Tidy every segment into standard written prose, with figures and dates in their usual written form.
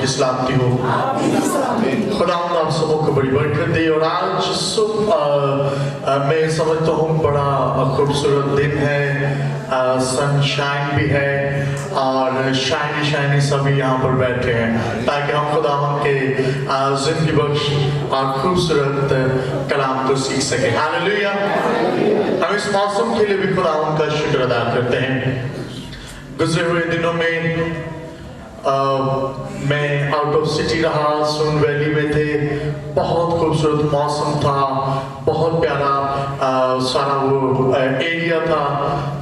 की सलामती हो। खुदावंद आप सबों को बड़ी बरकत दे। और आज सुबह मैं समझता हूँ बड़ा खूबसूरत दिन है, सनशाइन भी है और शाइनी सभी यहाँ पर बैठे हैं ताकि हम खुदावंद के जिंदगी बख्श और खूबसूरत कलाम को सीख सके। हालेलुया। हम इस मौसम के लिए भी खुदावंद का शुक्र अदा करते हैं। गुजरे हुए दिनों में मैं आउट ऑफ सिटी रहा, सोन वैली में थे, बहुत खूबसूरत मौसम था, बहुत प्यारा सारा वो एरिया था।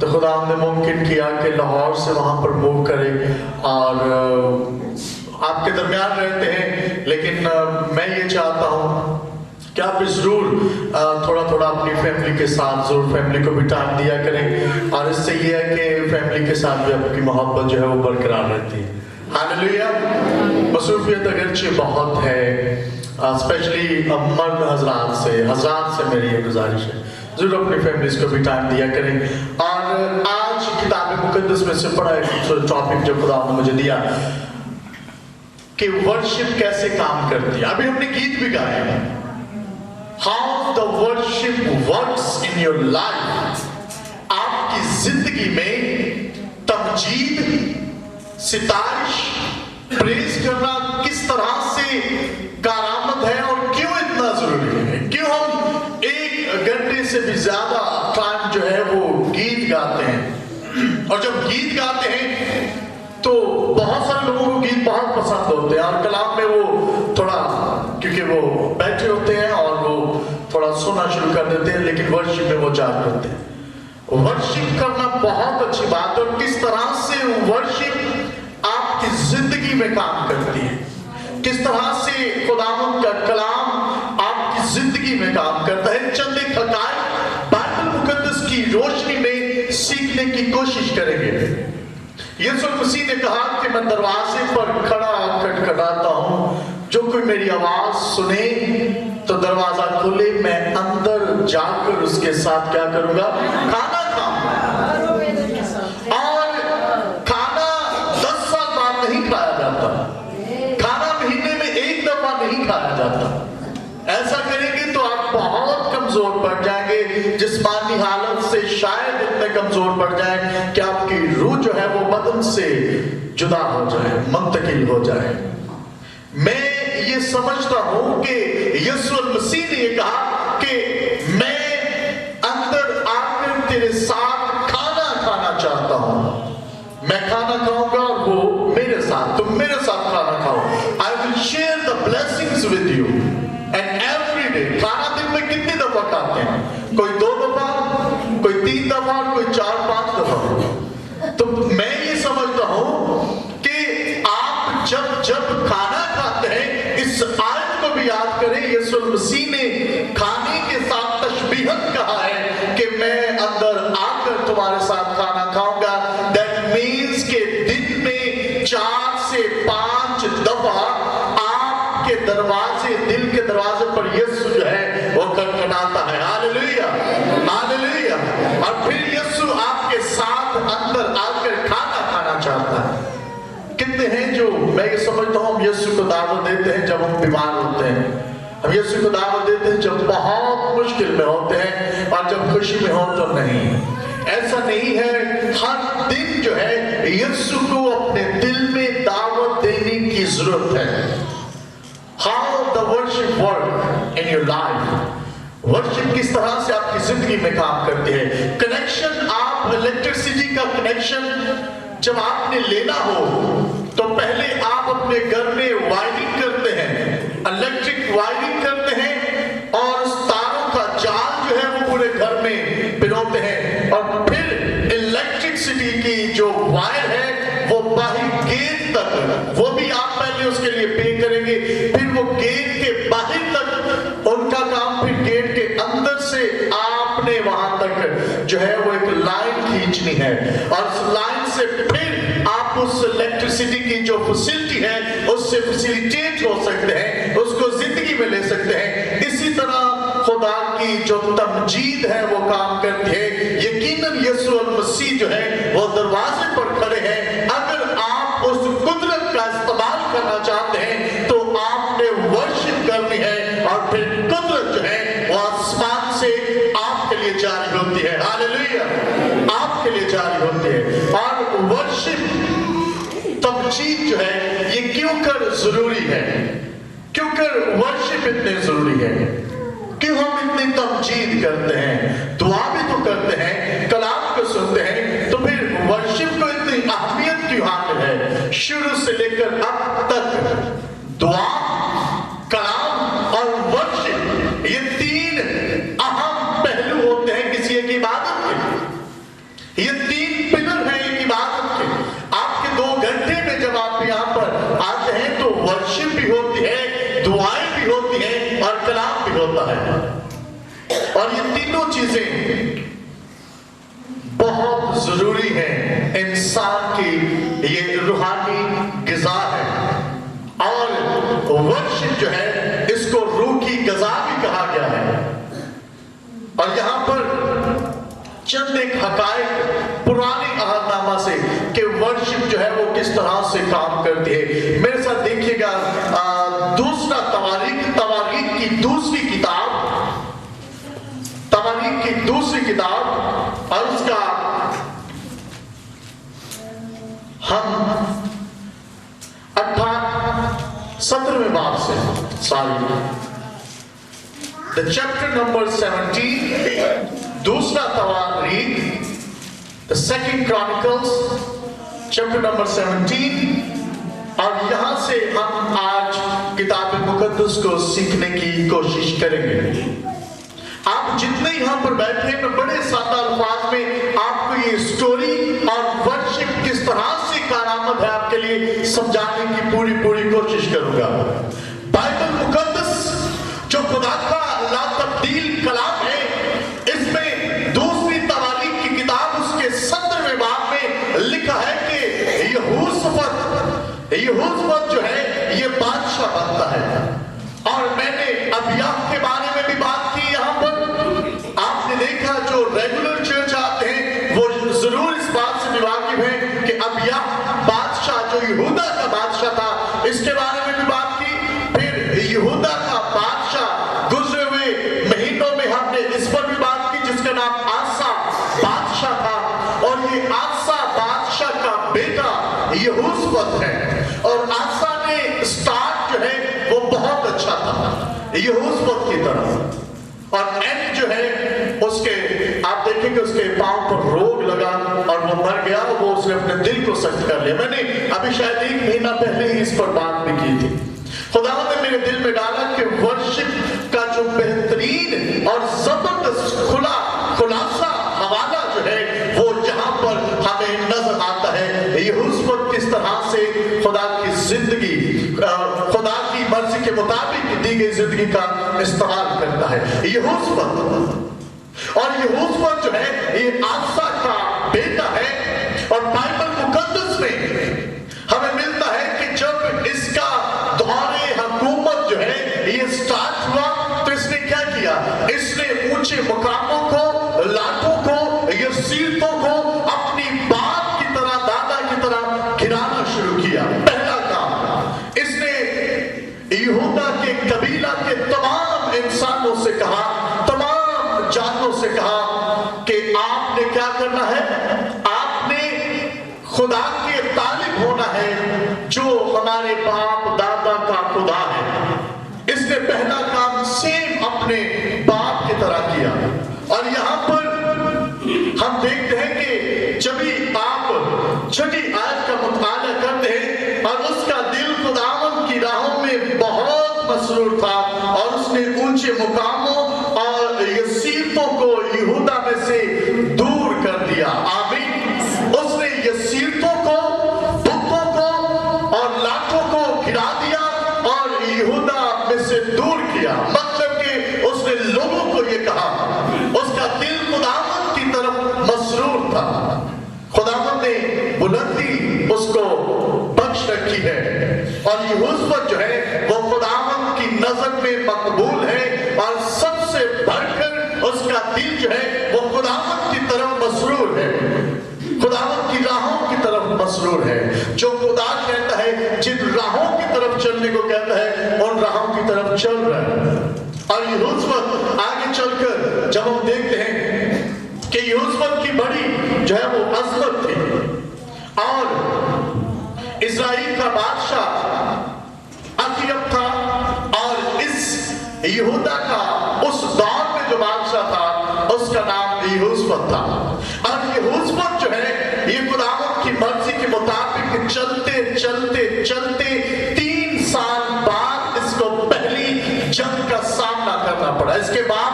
तो खुदा ने मुमकिन किया कि लाहौर से वहाँ पर मूव करे और आपके दरमियान रहते हैं, लेकिन मैं ये चाहता हूँ कि आप भी ज़रूर थोड़ा अपनी फैमिली के साथ ज़रूर फैमिली को भी टाइम दिया करें और इससे ये है कि फैमिली के साथ भी आपकी मोहब्बत जो है वो बरकरार रहती है। हालेलुया। मसरूफियत अगरचे बहुत है, स्पेशली मर्द हज़रात से मेरी ये गुजारिश है, ज़रूर अपनी फैमिलीज़ को भी टाइम दिया करें। और आज किताब मुक़द्दस में से बड़ा एक टॉपिक जो खुदा ने मुझे दिया कि वर्शिप कैसे काम करती है। अभी हमने गीत भी गाए हैं, How the worship works in your life। आपकी जिंदगी में तमजीद, सितारिश, प्रेज करना किस तरह से कारआमद है और क्यों इतना जरूरी है। क्यों हम 1 घंटे से भी ज्यादा टाइम जो है वो गीत गाते हैं, और जब गीत गाते हैं तो बहुत सारे लोगों को गीत बहुत पसंद होते हैं और कलाम में वो थोड़ा, क्योंकि वो बैठे होते हैं और वो थोड़ा सुनना शुरू कर देते हैं, लेकिन वर्शिप में वो जाग करते हैं। वर्शिप करना बहुत अच्छी बात है। और किस तरह से वर्शिप आपकी जिंदगी में काम करती है, किस तरह से खुदावंद का कलाम आपकी जिंदगी में काम करता है, चंद एक हक़ाइक़ बाइबल मुक़द्दस की रोशनी में सीखने की कोशिश करेंगे। यीशु मसीह ने कहा कि मैं दरवाजे पर खड़ा खटखटाता हूँ, जो कोई मेरी आवाज सुने तो दरवाजा खोले, मैं अंदर जाकर उसके साथ क्या करूंगा, खाना खाऊंगा। और खाना 10 साल बाद नहीं खाया जाता, खाना महीने में 1 दफा नहीं खाया जाता। ऐसा करेंगे तो आप बहुत कमजोर पड़ जाएंगे, जिस्मानी हालत से शायद इतने कमजोर पड़ जाए कि आपकी रूह जो है वो बदन से जुदा हो जाए, मुंतकिल हो जाए। मैं ये समझता हूं कि यीशु मसीह ने ये कहा कि मैं अंदर आकर तेरे साथ खाना खाना चाहता हूं। मैं खाना खाऊंगा और वो मेरे साथ, तुम मेरे साथ खाना खाओ। I will share the blessings with you and every day. खाना दिन में कितनी दफा खाते हैं? कोई 2 दफा, कोई 3 दफा, कोई 4-5 दफा। तो मैं ये समझता हूं कि आप जब खाना खाते हैं, इस आयत को भी याद करें। यीशु मसीह ने खाने के साथ तशबीहन कहा है कि मैं अंदर आकर तुम्हारे साथ खाना खाऊंगा। दैट मीन्स के दिन में 4 से 5 दफा आपके दरवाजे, दिल के दरवाजे पर यीशु जो है वो खटखटाता है। Hallelujah, hallelujah. और फिर यीशु आपके साथ अंदर आकर खाना खाना चाहता है। कितने हैं जो, मैं ये समझता हूँ, हम यीशु को दावत देते हैं जब हम बीमार होते हैं, हम यीशु को दावत देते हैं जब बहुत मुश्किल में होते हैं, और जब खुशी में हो तो नहीं। ऐसा नहीं है, हर दिन जो है यीशु को अपने दिल में दावत देने की जरूरत है। How the worship work in your life। Worship किस तरह से आपकी जिंदगी में काम करती है। कनेक्शन, आप इलेक्ट्रिसिटी का कनेक्शन जब आपने लेना हो तो पहले आप अपने घर में वायरिंग करते हैं, इलेक्ट्रिक वायरिंग करते हैं, और तारों का जाल जो है वो पूरे घर में पिरोते हैं, और फिर इलेक्ट्रिसिटी की जो वायर है वो बाहर गेट तक, वो भी आप पहले उसके लिए पे करेंगे, फिर वो गेट के बाहर तक उनका काम, फिर गेट के अंदर से आपने वहां तक जो है वो एक लाइन खींचनी है, और उस लाइन से फिर आप उस इलेक्ट्रिसिटी की जो फैसिलिटी है उससे फैसिलिटेट हो सकते हैं, उसको जिंदगी में ले सकते हैं। इसी तरह खुदा की जो तमजीद है वो काम करती है। यकीनन यीशु मसीह जो है वो दरवाजे पर खड़े हैं। अगर आप उस कुदरत का इस्तेमाल करना चाहते कुदरत जो है वो आसमान से आपके लिए जारी होती है। हालेलुया, आपके लिए जारी होती है। और वर्शिप तमजीद जो है ये क्यों कर जरूरी है, क्यों कर वर्शिप इतने जरूरी है, क्यों हम इतनी तमजीद करते हैं, दुआ भी तो करते हैं, कलाम को सुनते हैं, तो फिर वर्शिप को इतनी अहमियत क्यों हासिल है? शुरू से लेकर अब तक दुआ, कलाम और वर्शिप ये तीन अहम पहलू होते हैं किसी एक इबादत के। ये तीन पिलर हैं एक इबादत के। आपके 2 घंटे में जब आप यहाँ पर आते हैं तो वर्शिप भी होती है, दुआएं भी होती हैं और कलाम भी होता है। और ये तीनों चीजें बहुत जरूरी हैं, इंसान की ये रूहानी ग़िज़ा है। और वर्शिप जो है इसको रूह की ग़िज़ा भी कहा गया है। और यहाँ पर चंद एक हकायक पुराने अहदनामा से कि वर्शिप जो है वो किस तरह से काम करती है। मेरे साथ देखिएगा दूसरा तवारीख की दूसरी किताब और उसका हम 17वें बाब से The chapter number 17, दूसरा तवारीख, the second Chronicles, chapter number 17, और यहाँ से हम आज किताब मुकद्दस को सीखने की कोशिश करेंगे। आप जितने यहाँ पर बैठे हैं, मैं बड़े सादा अल्फाज में आपको ये स्टोरी और वर्शिप किस तरह से कारआमद है आपके लिए समझाने की पूरी कोशिश करूंगा। बाइबल मुकद्दस जो खुदा का ला तब्दील कलाम है, इसमें दूसरी तवारीख की किताब उसके 17वें बाब में लिखा है कि यहोशाफात जो है ये बादशाह बनता है। और मैंने अबिय्याह के बारे में भी बात की। यहाँ पर आपने देखा जो रेगुलर चर्च आते हैं वो जरूर इस बात से वाकिफ है कि अबिय्याह बादशाह जो यहूदा का बादशाह था, इसके बारे में भी बात की। फिर यहूदा का बादशाह गुजरे हुए महीनों में हमने इस पर भी बात की जिसका नाम आसा बादशाह था। और ये आसा बादशाह का बेटा यहोशाफात है। और आसा ने स्टार्ट जो है वो बहुत अच्छा था यहोशाफात की तरफ, और एंड जो है उसके आप देखेंगे उसके पांव पर रोग लगा और वो मर गया। वो उसने अपने दिल को सख्त कर लिया। मैंने अभी शायद 1 महीना पहले ही इस पर बात भी की थी। खुदा ने मेरे दिल में डाला कि वर्शिप का जो बेहतरीन और जबरदस्त खुलासा हवाला जो है वो यहाँ पर हमें नजर आता है। यहोशाफात किस तरह से खुदा की जिंदगी, खुदा की मर्जी के मुताबिक दी गई जिंदगी का इस्तेमाल करता है यहोशाफात। और यहोशाफात जो है ये आसा का बेटा है। और बाइबल मुकद्दस में हमें मिलता है कि जब इसका दौरे हुकूमत जो है ये स्टार्ट हुआ तो इसने क्या किया? इसने ऊंचे मुकामों को, लाटों को, यसीरतों को अपनी बाप की तरह, दादा की तरह गिराना शुरू किया। पहला काम इसने यहूदा के कबीला के तमाम इंसानों से कहा, तमाम जानों से कहा कि आपने क्या करना है? आपने खुदा के तालिब होना है जो हमारे बाप दादा का खुदा है। इसने पहला काम सेम अपने बाप की तरह किया। और यहाँ पर हम देखते हैं कि जब भी आप छठी आयत का मुताला करते हैं और उसका दिल खुदावंद की राहों में बहुत मसरूर था और उसने ऊंचे मुकामों और यसीरतों को यहूदा में से दूर कर दिया। आमीन। उसने यसीरतों को, बुतों को और लाठों को गिरा दिया और यहूदा में से दूर किया। मतलब कि उसने लोगों को ये कहा, उसका दिल खुदावंद की तरफ मसरूर था। खुदावंद ने बुलंदी उसको बख्श रखी है और यहोशाफात जो है वो खुदावंद की नजर में मकबूल है और सबसे बढ़कर उसका दिल जो है वो खुदावंद की तरफ मसरूर है, खुदावंद की राहों की तरफ मसरूर है। जो खुदा कहता है, जिन राहों की तरफ चलने को कहता है, उन राहों की तरफ चल रहा है। اور یہوشافت آگے چل کر جب ہم دیکھتے ہیں کہ یہوشافت کی بڑی جو ہے وہ عظمت تھی، اور اسرائیل کا بادشاہ اخیب تھا، اور اس یہودا کا اس دور میں جو بادشاہ تھا اس کا نام یہوشافت تھا۔ اور یہوشافت جو ہے یہ خداوند کی مرضی کے مطابق چلتے چلتے چلتے 3 سال بعد اس کو پہلی جنگ کا سامنا کرنا پڑا۔ اس کے بعد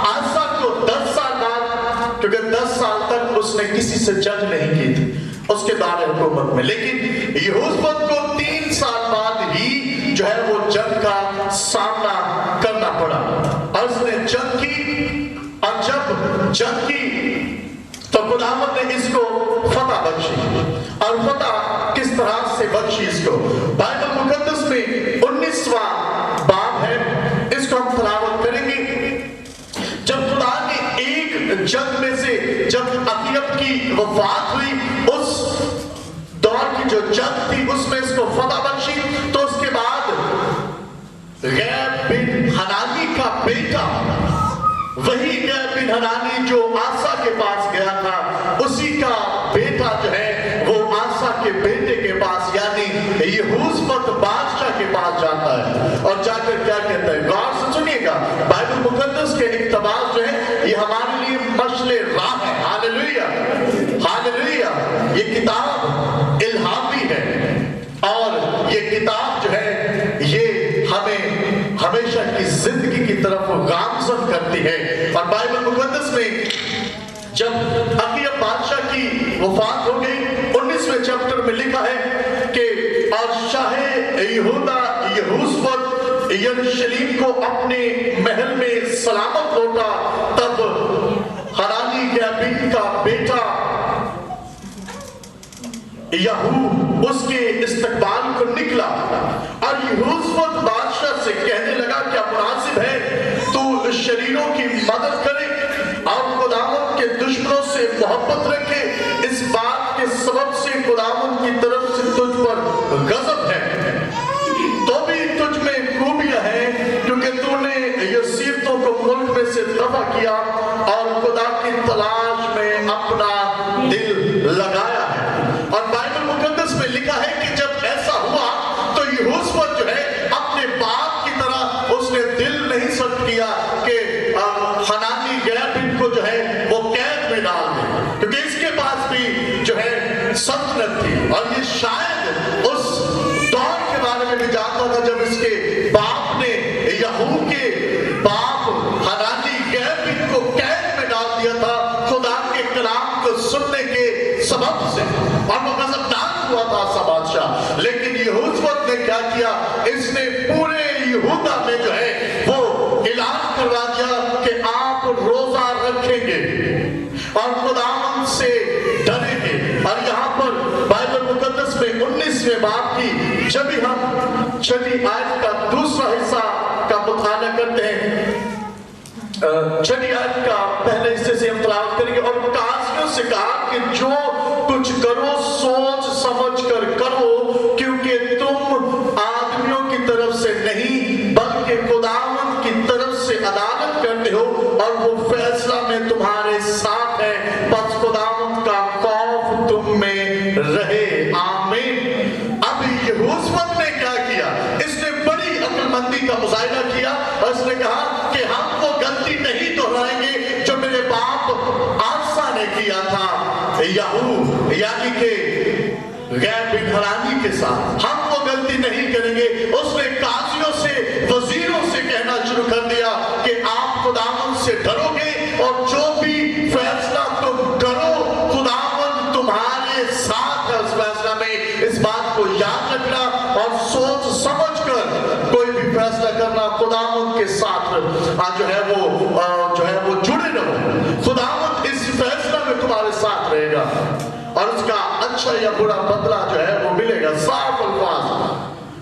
آسا کو 10 سال بعد، کیونکہ 10 سال تک اس نے کسی سے جنگ نہیں کی تھی اس کے دور حکومت میں، لیکن یہوشافت کو 3 سال بعد ہی جو ہے وہ جنگ کا سامنا کرنا پڑا، اور اس نے جنگ کی، اور جب جنگ کی تو خداوند نے اس کو فتح بخشی۔ اور فتح کس طرح سے بخشی اس کو؟ بائبل مقدس میں 19واں باب ہے، اس کو ہم تلاوت کریں گے۔ جب خدا نے ایک جنگ میں سے جب اخیب کی وفات ہوئی، اس دور کی جو جنگ تھی اس میں اس کو فتح بخشی، تو اس کے بعد غیر بن حنانی کا بیٹا، وہی غیر بن حنانی جو آسا کے پاس گیا تھا، اسی کا بیٹا جو ہے وہ آسا کے بیٹے کے پاس یعنی یہوشافت بادشاہ کے پاس جاتا ہے، اور جا کر کیا کہتا ہے؟ غور سے سنیے گا، بائبل مقدس کے اقتباس جو ہے یہ ہمارے لیے مشعل راہ ہے۔ ہاللیلویہ ہاللیلویہ، یہ کتاب الہامی ہے، اور یہ کتاب جو ہے یہ ہمیں ہمیشہ کی زندگی کی طرف گامزن کرتی ہے۔ اور بائبل مقدس میں جب اخیب بادشاہ کی وفات ہو گئی، 19ویں چیپٹر میں لکھا ہے کہ اور شاہ یہودا یہوشافت یروشلیم کو اپنے محل میں سلامت لوٹا، تب حنانی گیبین کا بیٹا یہو اس کے استقبال کو نکلا، اور یہوشافت بادشاہ سے کہنے لگا کیا مناسب ہے تو شریروں کی مدد کرے اور خداوند کے دشمنوں سے محبت رکھے، اس بات کے سبب سے خداوند کی طرف سے تجھ پر غضب ہے، تو بھی تجھ میں خوبیاں ہیں کیونکہ تو نے یسیرتوں کو ملک میں سے دفع کیا اور خدا کی تلاش میں اپنا دل لگایا ہے۔ اور بائبل مقدس میں لکھا ہے کہ جب ایسا ہوا تو یہوشافت جو ہے اپنے باپ کی طرح اس نے دل نہیں سخت کیا کہ حنانی گیبین کو جو ہے وہ قید میں ڈال دے، کیونکہ اس کے پاس بھی جو ہے سلطنت تھی، اور یہ شاید اس دور کے بارے میں بھی جانتا تھا جب اس کے باپ نے یہو کے باپ حنانی گیبین کو قید میں ڈال دیا تھا خدا کے کلام کو سننے کے سبب سے، اور وہ غضبناک ہوا تھا سا بادشاہ۔ لیکن یہوشافت نے کیا کیا؟ اس نے پورے یہودا میں جو ہے وہ اعلان کروا دیا کہ آپ روزہ رکھیں گے اور خداوند سے ڈریں گے۔ اور یہاں پر بائبل مقدس میں 19ویں باب کی جب بھی ہم 6 آیت کا دوسرا حصہ کا مطالعہ کرتے ہیں، 6 آیت کا پہلے حصے سے ہم تلاوت کریں گے، اور قاضیوں سے کہا کہ جو کچھ کرو سوچ سمجھ کر کرو، کیونکہ تم آدمیوں کی طرف سے نہیں بلکہ خداوند کی طرف سے عدالت کرتے ہو، اور وہ فیصلہ میں تمہارے ساتھ ہے، بس خداوند کا خوف تم میں رہے، آمین۔ اب یہوشافت نے کیا کیا؟ اس نے بڑی عقل مندی کا مظاہرہ کیا، اور اس نے کہا کہ ہم وہ غلطی نہیں دہرائیں گے جو میرے باپ آسا نے کیا تھا یہو یعنی کہ غیر بن حنانی کے ساتھ، ہم وہ غلطی نہیں کریں گے۔ اس نے قاضیوں سے وزیروں سے کہنا شروع کر دیا کہ آپ خداوند سے ڈرو گے، اور جو بھی فیصلہ تم کرو خداوند تمہارے ساتھ ہے اس فیصلہ میں۔ اس بات کو یاد رکھنا اور سوچ سمجھ کر کوئی بھی فیصلہ کرنا، خداوند کے ساتھ جو ہے وہ جڑے رہو، خداوند اس فیصلہ میں تمہارے ساتھ رہے گا، اور اس کا اچھا یا برا بدلہ جو ہے وہ ملے گا۔ صاف الفاظ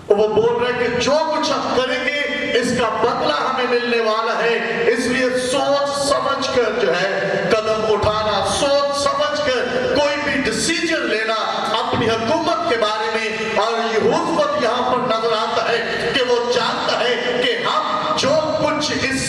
وہ بول رہے کہ جو کچھ ہم کریں گے اس کا بدلہ ہمیں ملنے والا ہے، اس لیے سوچ سمجھ کر جو ہے قدم اٹھانا، سوچ سمجھ کر کوئی بھی ڈیسیجن لینا اپنی حکومت کے بارے میں۔ اور یہوشافت یہاں پر نظر آتا ہے کہ وہ جانتا ہے کہ ہم جو کچھ اس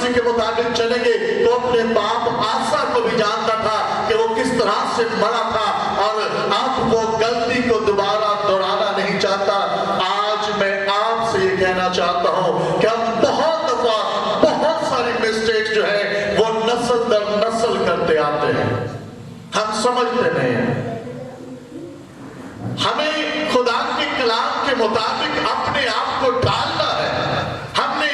مرضی کے مطابق چلیں گے. تو اپنے باپ آسا کو بھی جانتا تھا کہ وہ کس طرح سے مرا تھا اور اب وہ غلطی کو دوبارہ دہرانا نہیں چاہتا. آج میں آپ سے یہ کہنا چاہتا ہوں کہ ہم بہت دفعہ بہت ساری مسٹیک جو ہے وہ نسل در نسل کرتے آتے ہیں. ہم سمجھتے نہیں ہیں. ہمیں خدا کے کلام کے مطابق اپنے آپ کو ڈالنا ہے. ہم نے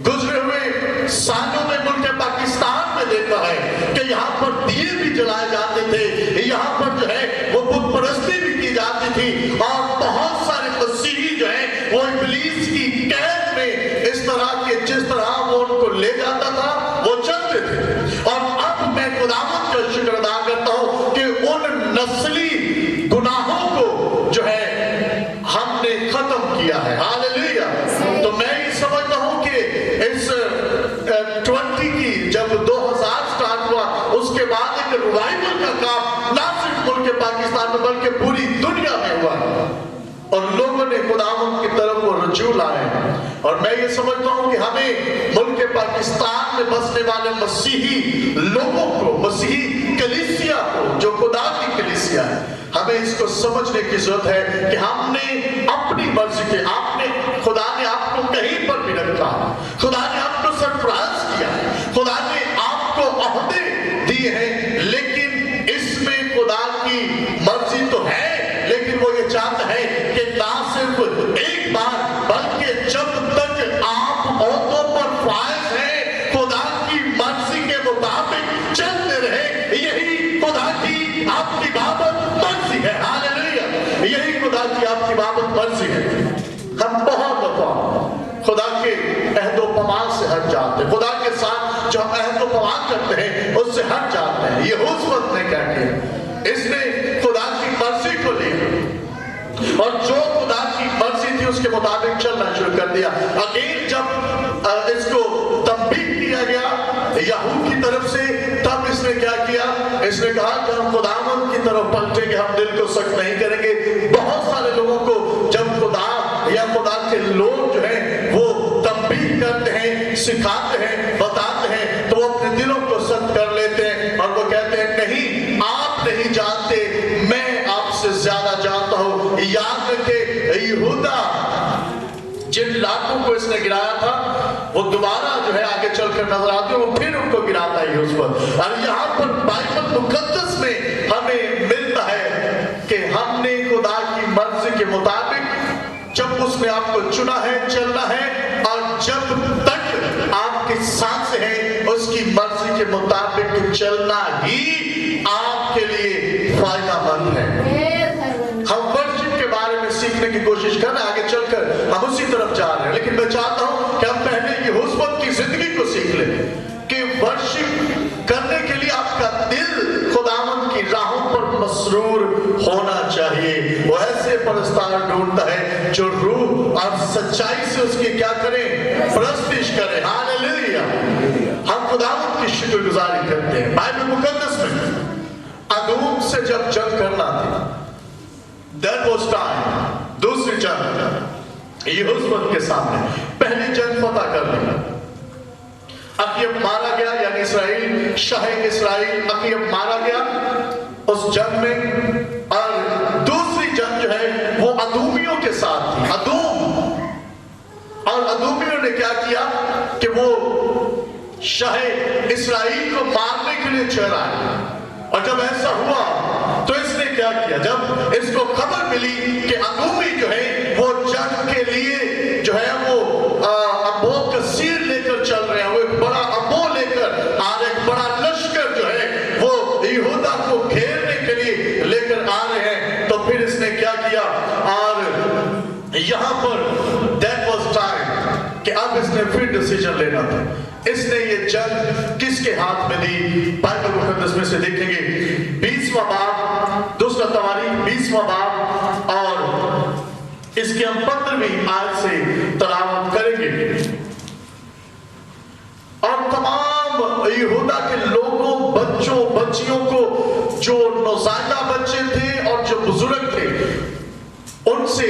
گزرے ہوئے سالوں میں ملک پاکستان میں دیکھا ہے کہ یہاں پر دیے بھی جلائے جاتے تھے, یہاں پر جو ہے وہ بت پرستی بھی کی جاتی تھی, اور بہت سارے مسیحی جو ہیں وہ ابلیس کی قید میں اس طرح کے جس طرح وہ ان کو لے جاتا تھا وہ چلتے تھے. اور اب میں خداوند کا شکر ادا کرتا ہوں کہ ان نسلی گناہوں کو جو ہے ہم نے ختم کیا ہے. ہاللیلویا. تو میں یہ سمجھتا ہوں کہ اس 20 کی جب 2000 سٹارٹ ہوا اس کے بعد ایک ریوائول کا کام نہ صرف ملک پاکستان میں بلکہ پوری دنیا میں ہوا اور لوگوں نے خداوند کی طرف وہ رجوع لائے. اور میں یہ سمجھتا ہوں کہ ہمیں ملک پاکستان میں بسنے والے مسیحی لوگوں کو, مسیحی کلیسیا کو جو خدا کی کلیسیا ہے, ہمیں اس کو سمجھنے کی ضرورت ہے کہ ہم نے اپنی مرضی کے خدا نے آپ کو کہیں پر بھی رکھا, خدا نے آپ کو سرفراز کیا, خدا نے آپ کو عہدے دیے ہیں, لیکن اس میں خدا کی مرضی تو ہے, لیکن وہ یہ چاہتا ہے کہ نہ صرف ایک بار بلکہ جب تک آپ عہدوں پر فائز ہیں خدا کی مرضی کے مطابق چلتے رہے. یہی خدا کی آپ کی بابت مرضی ہے. ہاللیلویا. یہی خدا کی آپ کی بابت مرضی ہے. ہم بہت دفعہ خدا کے عہد و پیمان سے ہٹ جاتے ہیں, خدا کے ساتھ جو ہم عہد و پیمان کرتے ہیں اس سے ہٹ جاتے ہیں. یہ حسبت نے کیا کیا, اس نے خدا کی مرضی کو لیا اور جو خدا کی مرضی تھی اس کے مطابق چلنا شروع کر دیا. اگین جب اس کو تنبیہ کیا گیا یہود کی طرف سے, تب اس نے کیا کیا, اس نے کہا کہ ہم خداوند کی طرف پلٹیں گے, ہم دل کو سخت نہیں کریں گے. بہت سارے لوگوں کو جب خدا یا خدا کے لوگ جو ہیں وہ تنبیہ کرتے ہیں, سکھاتے ہیں, بتاتے ہیں, تو وہ اپنے دلوں کو سخت کر لیتے ہیں اور وہ کہتے ہیں نہیں آپ نہیں جانتے, میں آپ سے زیادہ جانتا ہوں. یاد رکھے یہودا جن لاکھوں کو اس نے گرایا تھا وہ دوبارہ جو ہے آگے چل کر نظر آتے ہیں, وہ پھر ان کو گراتا ہے اس پر. اور یہاں پر بائبل مقدس میں ہمیں ملتا ہے کہ ہم نے خدا کی مرضی کے مطابق جب اس نے آپ کو چنا ہے چلنا ہے, اور جب تک آپ کی سانسیں ہیں اس کی مرضی کے مطابق چلنا ہی آپ کے لیے فائدہ مند ہے. ہم ورشپ کے بارے میں سیکھنے کی کوشش کر رہے ہیں, آگے چل کر ہم اسی طرف جا رہے ہیں, لیکن میں چاہتا ہوں کہ ہم پہلے یہ حسبت کی زندگی کو سیکھ لیں کہ ورشپ کرنے کے لیے آپ کا دل خداوند کی راہوں پر مسرور ہونا چاہیے. وہ ایسے پرستار ڈھونڈتا ہے جو روح اور سچائی سے اس کی کیا کریں, پرستش کریں. ہاللیلویا. ہم خداوند کی شکر گزاری کرتے ہیں. بائبل مقدس میں ادوم سے جب جنگ کرنا تھی, that was time, دوسری جنگ یہ حسبت کے سامنے, پہلی جنگ فتح کر لی, اکیب مارا گیا, یعنی اسرائیل, شاہ اسرائیل اکیب مارا گیا اس جنگ میں. اور دوسری جنگ جو ہے وہ ادومیوں کے ساتھ تھی, ادوم, اور ادومیوں نے کیا کیا کہ وہ شاہ اسرائیل کو مارنے کے لیے چہرائے. اور جب ایسا ہوا تو اس نے کیا کیا, جب اس کو خبر ملی کہ ادومی جو ہے وہ جنگ کے لیے جو ہے وہ ابو کثیر لے کر چل رہے ہیں, وہ ایک بڑا ابو لے کر, اور ایک بڑا لشکر جو ہے وہ یہودا کو گھیرنے کے لیے لے کر آ رہے ہیں, تو پھر اس نے کیا کیا, اور یہاں پر that was time کہ اب اس نے پھر ڈیسیجن لینا تھا. اس نے یہ جنگ کس کے ہاتھ میں دی, بائبل مقدس میں سے دیکھیں گے 20واں باب, دوسرا تواریخ 20واں باب, اور اس کے ہم 15ویں آیت سے تلاوت کریں گے. اور تمام یہودا کے لوگوں, بچوں, بچیوں کو, جو نوزائیدہ بچے تھے اور جو بزرگ تھے, سے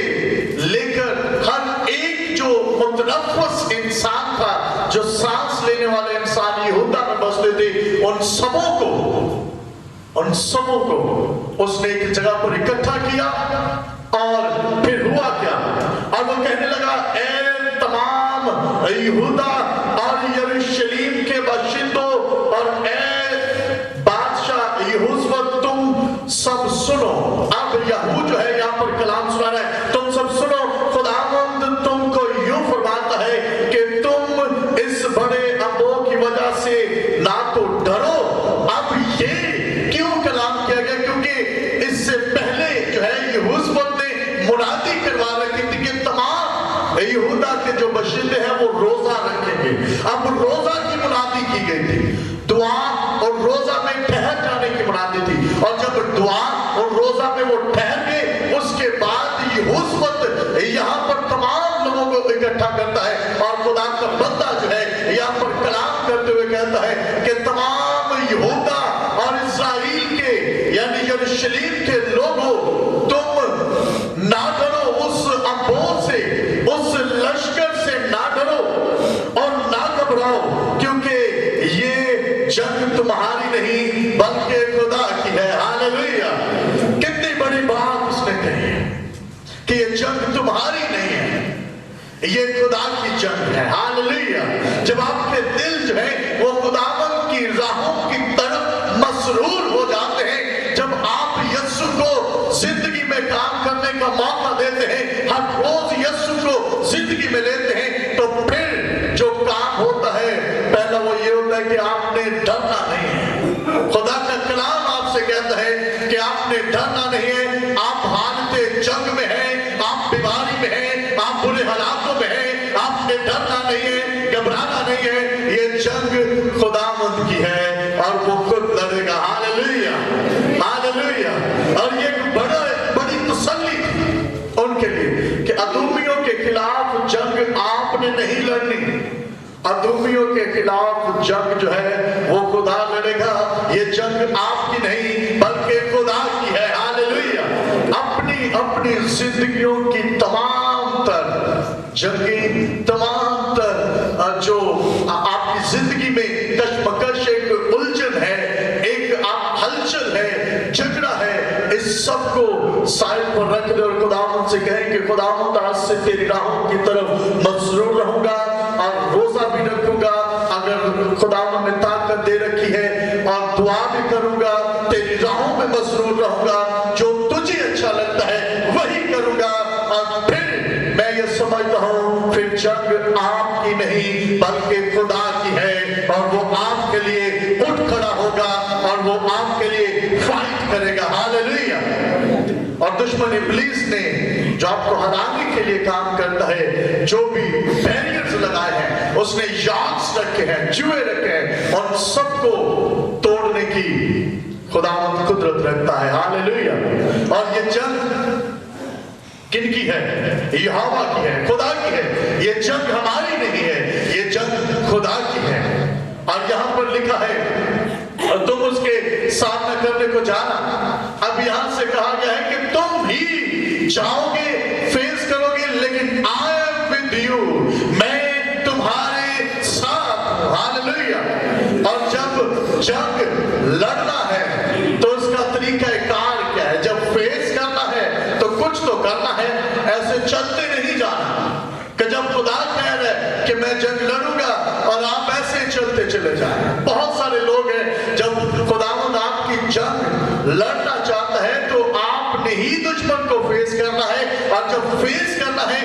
لے کر ہر ایک جو متنفس انسان تھا जो सांस लेने वाले इंसान यहूदा में बसते थे, उन सबों को उसने एक जगह पर इकट्ठा किया। और फिर हुआ क्या? और वो कहने लगा, ए तमाम यहूदा और यरूशलेम के बाशिंदों और ए बादशाह यहोशू, तुम सब सुनो। अब यहू जो है यहाँ पर कलाम सुना रहा है, तुम सब सुनो, खुदावंद तुमको यूं फरमाता है कि तुम इस बड़े अम्बों की वजह से ना तो डरो। अब ये क्यों कलाम किया गया? क्योंकि इससे पहले जो है यहोशू ने मुनादी करवा रखी थी कि तमाम यहूदा के जो बशिंदे हैं वो रोजा रखेंगे। अब रोजा की मुनादी की गई थी, दुआ और रोजा में ठहर जाने की मुनादी थी। और जब दुआ और रोजा में वो ठहर गए, उसके बाद यहोशू यहाँ पर तमाम लोगों को इकट्ठा करता है और खुदा का बंदा जो है यहाँ पर कलाम करते हुए कहता है कि तमाम यहूदा और इस्राएल के यानी यरूशलेम के लोगों, तुम ना डरो, उस अम्बों से, उस लश्कर से ना डरो और ना घबराओ, क्योंकि ये जंग तुम्हारी नहीं बल्कि खुदा की है। हालेलुया! कितनी बड़ी बात उसने कही है कि ये जंग तुम्हारी नहीं है, ये खुदा की जंग है। हालेलुया! जब आपके दिल जो है वो खुदावंद की राहों की तरफ मसरूर हो जाते हैं, जब आप यीशु को जिंदगी में काम करने का मौका देते हैं, हर रोज यीशु को जिंदगी में लेते हैं, तो फिर जो काम होता है पहला वो ये होता है कि आपने डरना नहीं है। खुदा का कलाम आपसे कहता है कि आपने डरना नहीं है। आप हालते जंग में हैं, आप बीमारी में हैं, आप बुरे हालातों में हैं, आपने डरना नहीं है, घबराना नहीं है। ये जंग खुदावंद की है और वो खुद लड़ेगा। हालेलुया! हालेलुया! और ये बड़ी तसल्ली थी उनके लिए कि अदूमियों के खिलाफ जंग आपने नहीं लड़नी। अदूमियों के खिलाफ जंग जो है वो खुदा लड़ेगा। ये जंग आपकी नहीं बल्कि खुदा की है। हालेलुया! अपनी जिंदगियों की तमाम तर जंगें, तमाम तर जो आपकी जिंदगी में कशमकश, एक उलझन है, एक आप हलचल है, झगड़ा है, इस सब को साइड पर रख दे और खुदावंद से कहें कि खुदावंद आज से तेरी राहों की तरफ मसरूर रहूंगा और रोजा भी रखूंगा अगर खुदावंद ने ताकत दे रखी है, और दुआ भी करूंगा, तेरी राहों में मसरूर रहूंगा, जो तुझे अच्छा लगता है वही करूंगा। और फिर मैं ये समझता हूं फिर जंग आपकी नहीं बल्कि खुदा की है, और वो आपके लिए उठ खड़ा होगा और वो आपके लिए फाइट करेगा। हालेलुया! और दुश्मन इब्लीस ने जो आपको हराने के लिए काम करता है, जो भी बैरियर्स लगाए हैं, उसने यार्ड्स रखे हैं, जुए रखे हैं, और सबको तोड़ने की खुदावंद कुदरत रखता है। हालेलुया! और ये जंग किनकी है? यहोवा की है, खुदा की है। ये जंग हमारी नहीं है, ये जंग खुदा की है। और यहाँ पर लिखा है और तुम उसके सामना करने को जाना। अब यहाँ से कहा गया है कि तुम ही जाओगे, फेस करोगे, लेकिन आई एम विद यू, मैं तुम्हारे साथ हूं। हालेलुया! और जब जंग लड़ना है तो उसका तरीका कार क्या है? जब फेस करना है तो कुछ तो करना है, ऐसे चलते नहीं जाना कि जब खुदा कह रहा है कि मैं जंग लड़ूंगा और आप ऐसे चलते चले जाएं। बहुत सारे लोग हैं, जब खुदावंद आपकी जंग लड़ना चाहता है तो आपने ही दुश्मन को फेस करना है, और जब फेस करना है